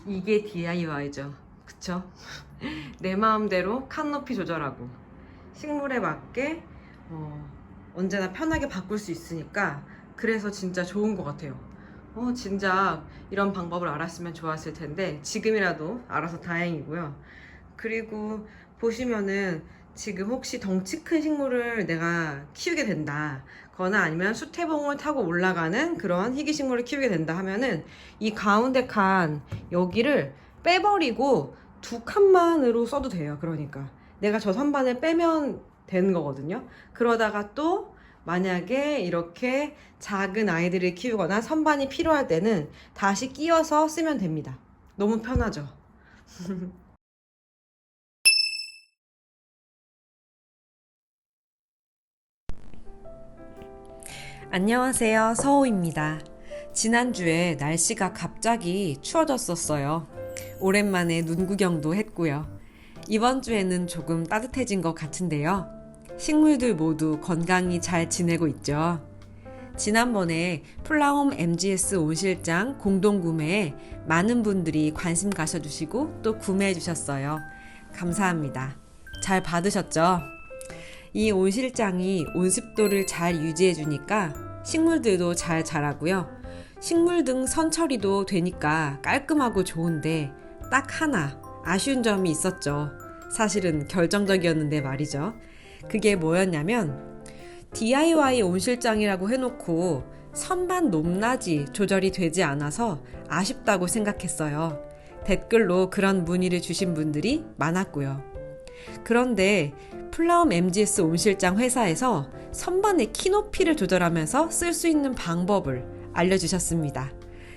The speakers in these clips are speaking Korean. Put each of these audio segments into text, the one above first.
이게 DIY죠. 그쵸? 내 마음대로 칸 높이 조절하고 식물에 맞게 언제나 편하게 바꿀 수 있으니까 그래서 진짜 좋은 것 같아요. 진짜 이런 방법을 알았으면 좋았을 텐데 지금이라도 알아서 다행이고요. 그리고 보시면은 지금 혹시 덩치 큰 식물을 내가 키우게 된다 거나 아니면 수태봉을 타고 올라가는 그런 희귀식물을 키우게 된다 하면은 이 가운데 칸 여기를 빼버리고 두 칸만으로 써도 돼요. 그러니까 내가 저 선반을 빼면 되는 거거든요. 그러다가 또 만약에 이렇게 작은 아이들을 키우거나 선반이 필요할 때는 다시 끼워서 쓰면 됩니다. 너무 편하죠. 안녕하세요. 서호입니다. 지난주에 날씨가 갑자기 추워졌었어요. 오랜만에 눈 구경도 했고요. 이번 주에는 조금 따뜻해진 것 같은데요. 식물들 모두 건강히 잘 지내고 있죠. 지난번에 플라움 MGS 온실장 공동구매에 많은 분들이 관심 가져주시고 또 구매해 주셨어요. 감사합니다. 잘 받으셨죠? 이 온실장이 온습도를 잘 유지해 주니까 식물들도 잘 자라고요. 식물 등 선처리도 되니까 깔끔하고 좋은데 딱 하나 아쉬운 점이 있었죠. 사실은 결정적이었는데 말이죠. 그게 뭐였냐면 DIY 온실장이라고 해놓고 선반 높낮이 조절이 되지 않아서 아쉽다고 생각했어요. 댓글로 그런 문의를 주신 분들이 많았고요. 그런데 플라움 MGS 온실장 회사에서 선반의 키높이를 조절하면서 쓸 수 있는 방법을 알려주셨습니다.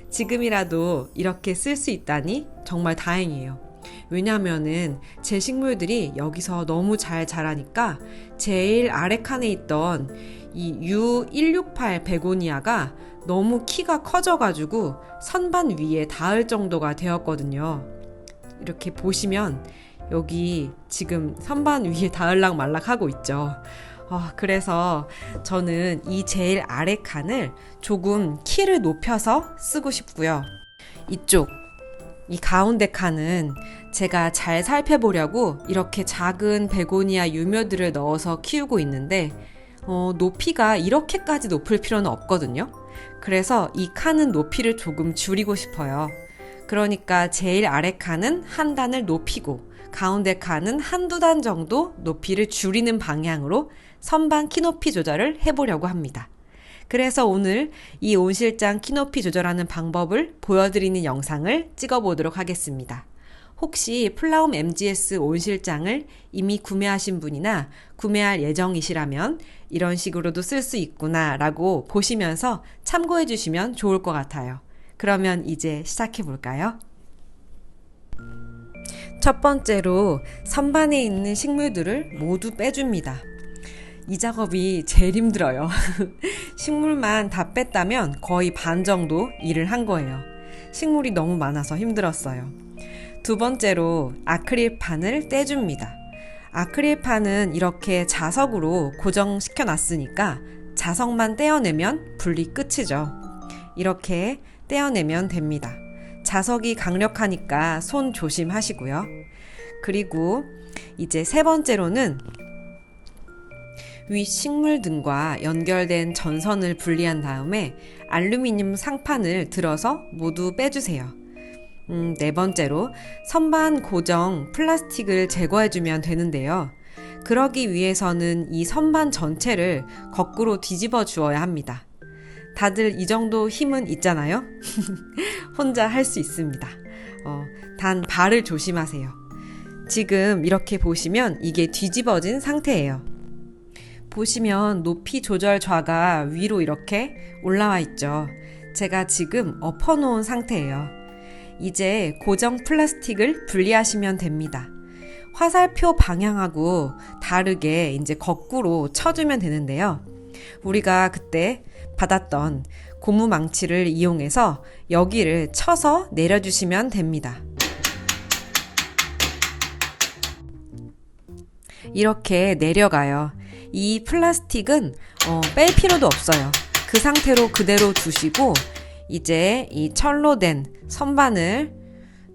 지금이라도 이렇게 쓸 수 있다니 정말 다행이에요. 왜냐면은 제 식물들이 여기서 너무 잘 자라니까 제일 아래 칸에 있던 이 U168 베고니아가 너무 키가 커져가지고 선반 위에 닿을 정도가 되었거든요. 이렇게 보시면 여기 지금 선반 위에 닿을락 말락 하고 있죠. 그래서 저는 이 제일 아래 칸을 조금 키를 높여서 쓰고 싶고요. 이쪽 이 가운데 칸은 제가 잘 살펴보려고 이렇게 작은 베고니아 유묘들을 넣어서 키우고 있는데 높이가 이렇게까지 높을 필요는 없거든요. 그래서 이 칸은 높이를 조금 줄이고 싶어요. 그러니까 제일 아래 칸은 한 단을 높이고 가운데 칸은 한두 단 정도 높이를 줄이는 방향으로 선반 키높이 조절을 해보려고 합니다. 그래서 오늘 이 온실장 키높이 조절하는 방법을 보여드리는 영상을 찍어보도록 하겠습니다. 혹시 플라움 MGS 온실장을 이미 구매하신 분이나 구매할 예정이시라면 이런 식으로도 쓸 수 있구나 라고 보시면서 참고해 주시면 좋을 것 같아요. 그러면 이제 시작해 볼까요? 첫 번째로 선반에 있는 식물들을 모두 빼줍니다. 이 작업이 제일 힘들어요. 식물만 다 뺐다면 거의 반 정도 일을 한 거예요. 식물이 너무 많아서 힘들었어요. 두 번째로 아크릴판을 떼줍니다. 아크릴판은 이렇게 자석으로 고정시켜 놨으니까 자석만 떼어내면 분리 끝이죠. 이렇게 떼어내면 됩니다. 자석이 강력하니까 손 조심하시고요. 그리고 이제 세 번째로는 위 식물 등과 연결된 전선을 분리한 다음에 알루미늄 상판을 들어서 모두 빼주세요. 네 번째로 선반 고정 플라스틱을 제거해주면 되는데요. 그러기 위해서는 이 선반 전체를 거꾸로 뒤집어 주어야 합니다. 다들 이 정도 힘은 있잖아요? 혼자 할 수 있습니다. 단 발을 조심하세요. 지금 이렇게 보시면 이게 뒤집어진 상태예요. 보시면 높이 조절 좌가 위로 이렇게 올라와 있죠. 제가 지금 엎어놓은 상태예요. 이제 고정 플라스틱을 분리하시면 됩니다. 화살표 방향하고 다르게 이제 거꾸로 쳐주면 되는데요. 우리가 그때 받았던 고무 망치를 이용해서 여기를 쳐서 내려주시면 됩니다. 이렇게 내려가요. 이 플라스틱은 뺄 필요도 없어요. 그 상태로 그대로 두시고 이제 이 철로 된 선반을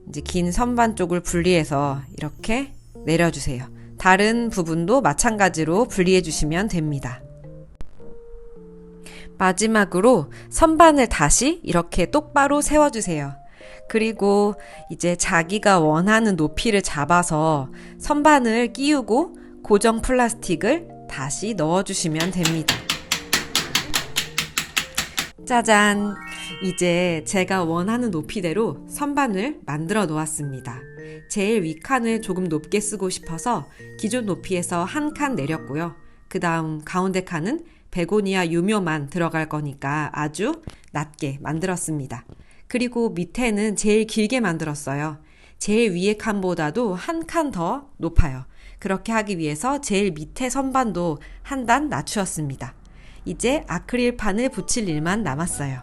이제 긴 선반 쪽을 분리해서 이렇게 내려주세요. 다른 부분도 마찬가지로 분리해 주시면 됩니다. 마지막으로 선반을 다시 이렇게 똑바로 세워주세요. 그리고 이제 자기가 원하는 높이를 잡아서 선반을 끼우고 고정 플라스틱을 다시 넣어주시면 됩니다. 짜잔! 이제 제가 원하는 높이대로 선반을 만들어 놓았습니다. 제일 윗칸을 조금 높게 쓰고 싶어서 기존 높이에서 한 칸 내렸고요. 그 다음 가운데 칸은 베고니아 유묘만 들어갈 거니까 아주 낮게 만들었습니다. 그리고 밑에는 제일 길게 만들었어요. 제일 위에 칸보다도 한 칸 더 높아요. 그렇게 하기 위해서 제일 밑에 선반도 한 단 낮추었습니다. 이제 아크릴판을 붙일 일만 남았어요.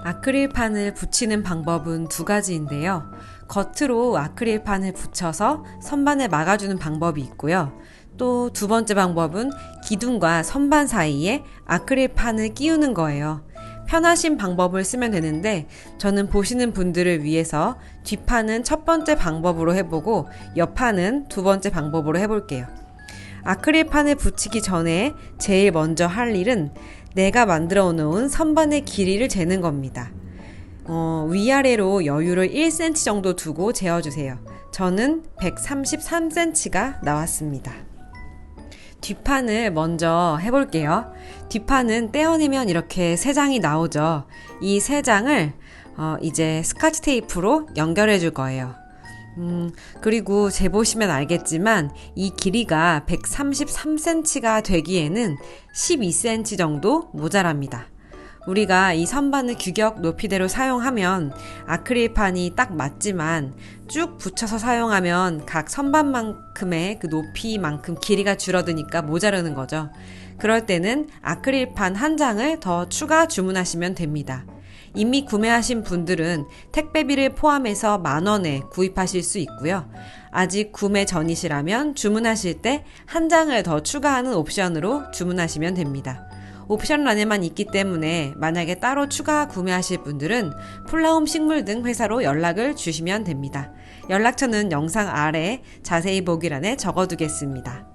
아크릴판을 붙이는 방법은 두 가지인데요. 겉으로 아크릴판을 붙여서 선반을 막아주는 방법이 있고요. 또 두 번째 방법은 기둥과 선반 사이에 아크릴판을 끼우는 거예요. 편하신 방법을 쓰면 되는데 저는 보시는 분들을 위해서 뒷판은 첫 번째 방법으로 해보고 옆판은 두 번째 방법으로 해볼게요. 아크릴판을 붙이기 전에 제일 먼저 할 일은 내가 만들어 놓은 선반의 길이를 재는 겁니다. 위아래로 여유를 1cm 정도 두고 재어주세요. 저는 133cm가 나왔습니다. 뒷판을 먼저 해볼게요. 뒷판은 떼어내면 이렇게 세 장이 나오죠. 이 세 장을 이제 스카치 테이프로 연결해 줄 거예요. 그리고 재보시면 알겠지만 이 길이가 133cm가 되기에는 12cm 정도 모자랍니다. 우리가 이 선반을 규격 높이대로 사용하면 아크릴판이 딱 맞지만 쭉 붙여서 사용하면 각 선반만큼의 그 높이만큼 길이가 줄어드니까 모자르는 거죠. 그럴 때는 아크릴판 한 장을 더 추가 주문하시면 됩니다. 이미 구매하신 분들은 택배비를 포함해서 10,000원에 구입하실 수 있고요. 아직 구매 전이시라면 주문하실 때 한 장을 더 추가하는 옵션으로 주문하시면 됩니다. 옵션란에만 있기 때문에 만약에 따로 추가 구매하실 분들은 플라움 식물 등 회사로 연락을 주시면 됩니다. 연락처는 영상 아래 자세히 보기란에 적어두겠습니다.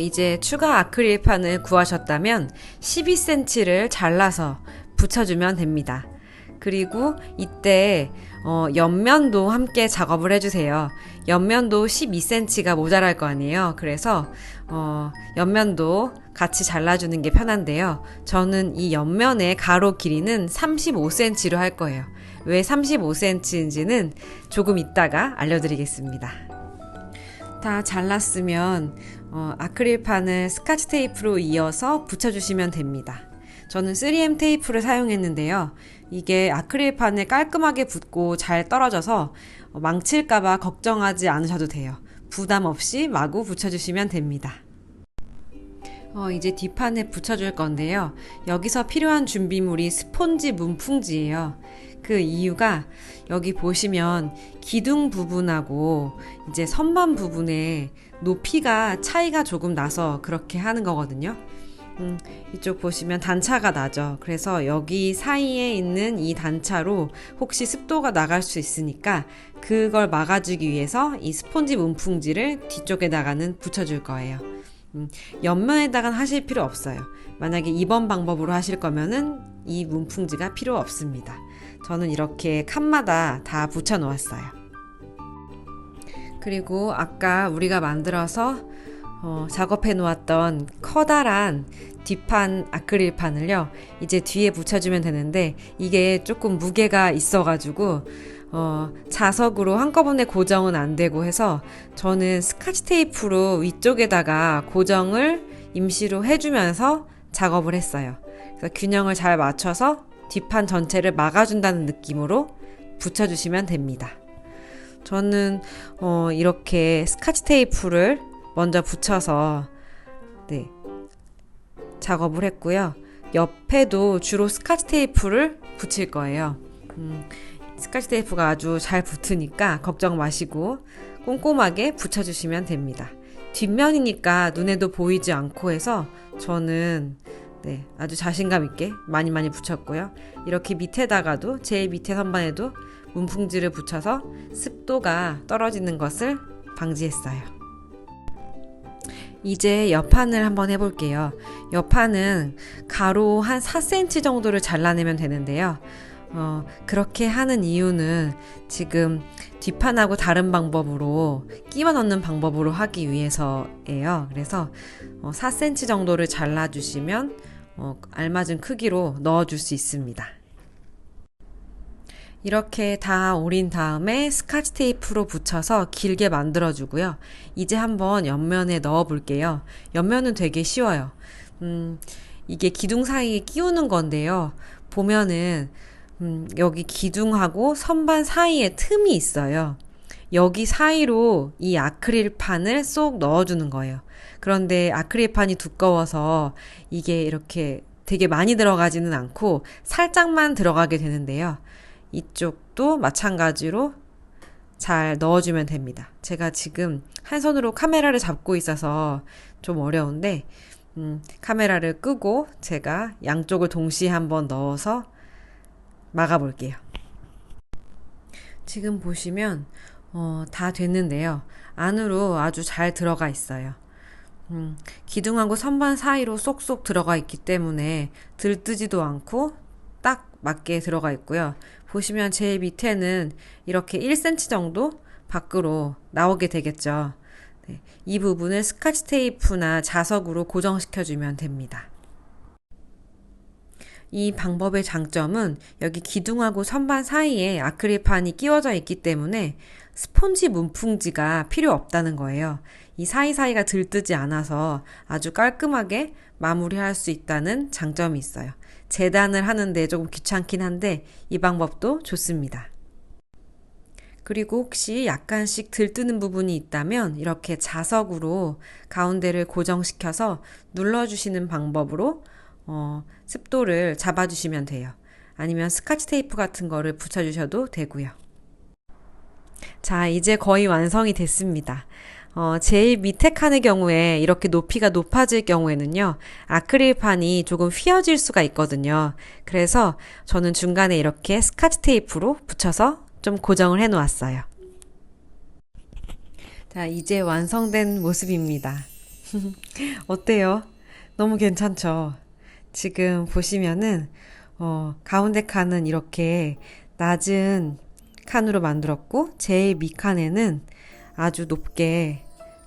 이제 추가 아크릴판을 구하셨다면 12cm를 잘라서 붙여주면 됩니다. 그리고 이때 옆면도 함께 작업을 해주세요. 옆면도 12cm가 모자랄 거 아니에요. 그래서 옆면도 같이 잘라주는 게 편한데요. 저는 이 옆면의 가로 길이는 35cm로 할 거예요. 왜 35cm인지는 조금 이따가 알려드리겠습니다. 다 잘랐으면 아크릴판을 스카치 테이프로 이어서 붙여주시면 됩니다. 저는 3M 테이프를 사용했는데요. 이게 아크릴판에 깔끔하게 붙고 잘 떨어져서 망칠까봐 걱정하지 않으셔도 돼요. 부담 없이 마구 붙여주시면 됩니다. 이제 뒷판에 붙여줄 건데요. 여기서 필요한 준비물이 스폰지 문풍지예요. 그 이유가 여기 보시면 기둥 부분하고 이제 선반 부분에 높이가 차이가 조금 나서 그렇게 하는 거거든요. 이쪽 보시면 단차가 나죠. 그래서 여기 사이에 있는 이 단차로 혹시 습도가 나갈 수 있으니까 그걸 막아주기 위해서 이 스폰지 문풍지를 뒤쪽에다가는 붙여줄 거예요. 옆면에다가는 하실 필요 없어요. 만약에 2번 방법으로 하실 거면은 이 문풍지가 필요 없습니다. 저는 이렇게 칸마다 다 붙여 놓았어요. 그리고 아까 우리가 만들어서 작업해 놓았던 커다란 뒷판 아크릴판을요, 이제 뒤에 붙여주면 되는데 이게 조금 무게가 있어가지고 자석으로 한꺼번에 고정은 안 되고 해서 저는 스카치 테이프로 위쪽에다가 고정을 임시로 해주면서 작업을 했어요. 그래서 균형을 잘 맞춰서 뒷판 전체를 막아준다는 느낌으로 붙여주시면 됩니다. 저는 이렇게 스카치 테이프를 먼저 붙여서 작업을 했고요. 옆에도 주로 스카치 테이프를 붙일 거예요. 스카치 테이프가 아주 잘 붙으니까 걱정 마시고 꼼꼼하게 붙여주시면 됩니다. 뒷면이니까 눈에도 보이지 않고 해서 저는 아주 자신감 있게 많이 붙였고요. 이렇게 밑에다가도 제일 밑에 선반에도 문풍지를 붙여서 습도가 떨어지는 것을 방지했어요. 이제 옆판을 한번 해볼게요. 옆판은 가로 한 4cm 정도를 잘라내면 되는데요. 그렇게 하는 이유는 지금 뒷판하고 다른 방법으로 끼워 넣는 방법으로 하기 위해서예요. 그래서 4cm 정도를 잘라주시면 알맞은 크기로 넣어줄 수 있습니다. 이렇게 다 오린 다음에 스카치 테이프로 붙여서 길게 만들어주고요. 이제 한번 옆면에 넣어 볼게요. 옆면은 되게 쉬워요. 이게 기둥 사이에 끼우는 건데요. 보면은 여기 기둥하고 선반 사이에 틈이 있어요. 여기 사이로 이 아크릴판을 쏙 넣어주는 거예요. 그런데 아크릴판이 두꺼워서 이게 이렇게 되게 많이 들어가지는 않고 살짝만 들어가게 되는데요. 이쪽도 마찬가지로 잘 넣어주면 됩니다. 제가 지금 한 손으로 카메라를 잡고 있어서 좀 어려운데 카메라를 끄고 제가 양쪽을 동시에 한번 넣어서 막아볼게요. 지금 보시면 다 됐는데요. 안으로 아주 잘 들어가 있어요. 기둥하고 선반 사이로 쏙쏙 들어가 있기 때문에 들뜨지도 않고 딱 맞게 들어가 있고요. 보시면 제일 밑에는 이렇게 1cm 정도 밖으로 나오게 되겠죠. 네, 이 부분을 스카치 테이프나 자석으로 고정시켜주면 됩니다. 이 방법의 장점은 여기 기둥하고 선반 사이에 아크릴판이 끼워져 있기 때문에 스폰지 문풍지가 필요 없다는 거예요. 이 사이사이가 들뜨지 않아서 아주 깔끔하게 마무리할 수 있다는 장점이 있어요. 재단을 하는데 조금 귀찮긴 한데 이 방법도 좋습니다. 그리고 혹시 약간씩 들뜨는 부분이 있다면 이렇게 자석으로 가운데를 고정시켜서 눌러주시는 방법으로 습도를 잡아주시면 돼요. 아니면 스카치 테이프 같은 거를 붙여주셔도 되고요. 자, 이제 거의 완성이 됐습니다. 제일 밑에 칸의 경우에 이렇게 높이가 높아질 경우에는요, 아크릴판이 조금 휘어질 수가 있거든요. 그래서 저는 중간에 이렇게 스카치 테이프로 붙여서 좀 고정을 해 놓았어요. 자, 이제 완성된 모습입니다. 어때요? 너무 괜찮죠? 지금 보시면은 가운데 칸은 이렇게 낮은 칸으로 만들었고 제일 밑칸에는 아주 높게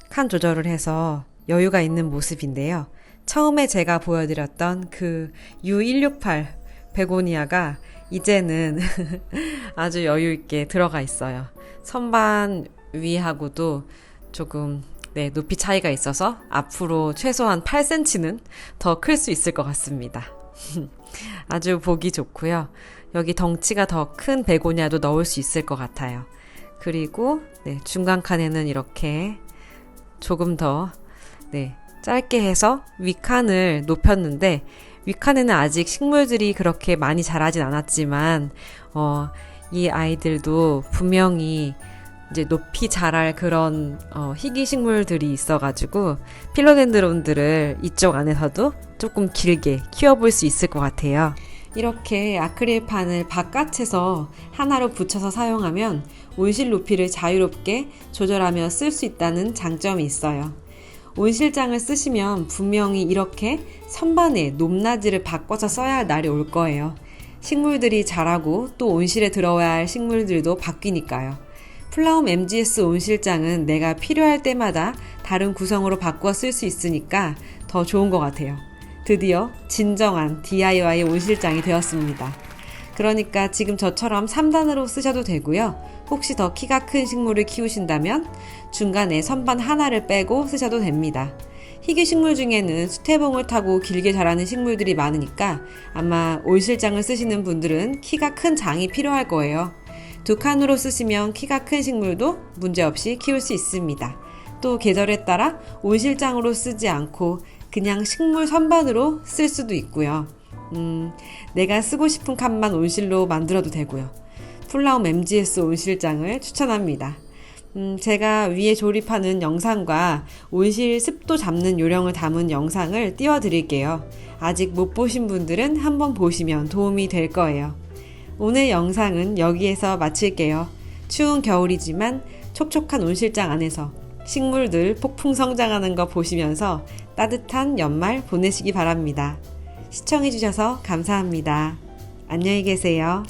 칸 조절을 해서 여유가 있는 모습인데요. 처음에 제가 보여드렸던 그 U168 베고니아가 이제는 아주 여유 있게 들어가 있어요. 선반 위하고도 조금 높이 차이가 있어서 앞으로 최소한 8cm는 더 클 수 있을 것 같습니다. 아주 보기 좋고요. 여기 덩치가 더 큰 베고니아도 넣을 수 있을 것 같아요. 그리고 중간 칸에는 이렇게 조금 더 짧게 해서 윗칸을 높였는데 윗칸에는 아직 식물들이 그렇게 많이 자라진 않았지만 이 아이들도 분명히 이제 높이 자랄 그런 희귀 식물들이 있어가지고 필로덴드론들을 이쪽 안에서도 조금 길게 키워볼 수 있을 것 같아요. 이렇게 아크릴판을 바깥에서 하나로 붙여서 사용하면 온실 높이를 자유롭게 조절하며 쓸 수 있다는 장점이 있어요. 온실장을 쓰시면 분명히 이렇게 선반에 높낮이를 바꿔서 써야 할 날이 올 거예요. 식물들이 자라고 또 온실에 들어와야 할 식물들도 바뀌니까요. 플라움 MGS 온실장은 내가 필요할 때마다 다른 구성으로 바꿔 쓸 수 있으니까 더 좋은 것 같아요. 드디어 진정한 DIY 온실장이 되었습니다. 그러니까 지금 저처럼 3단으로 쓰셔도 되고요. 혹시 더 키가 큰 식물을 키우신다면 중간에 선반 하나를 빼고 쓰셔도 됩니다. 희귀 식물 중에는 수태봉을 타고 길게 자라는 식물들이 많으니까 아마 온실장을 쓰시는 분들은 키가 큰 장이 필요할 거예요. 두 칸으로 쓰시면 키가 큰 식물도 문제없이 키울 수 있습니다. 또 계절에 따라 온실장으로 쓰지 않고 그냥 식물 선반으로 쓸 수도 있고요. 내가 쓰고 싶은 칸만 온실로 만들어도 되고요. 플라움 MGS 온실장을 추천합니다. 제가 위에 조립하는 영상과 온실 습도 잡는 요령을 담은 영상을 띄워드릴게요. 아직 못 보신 분들은 한번 보시면 도움이 될 거예요. 오늘 영상은 여기에서 마칠게요. 추운 겨울이지만 촉촉한 온실장 안에서 식물들 폭풍 성장하는 거 보시면서 따뜻한 연말 보내시기 바랍니다. 시청해주셔서 감사합니다. 안녕히 계세요.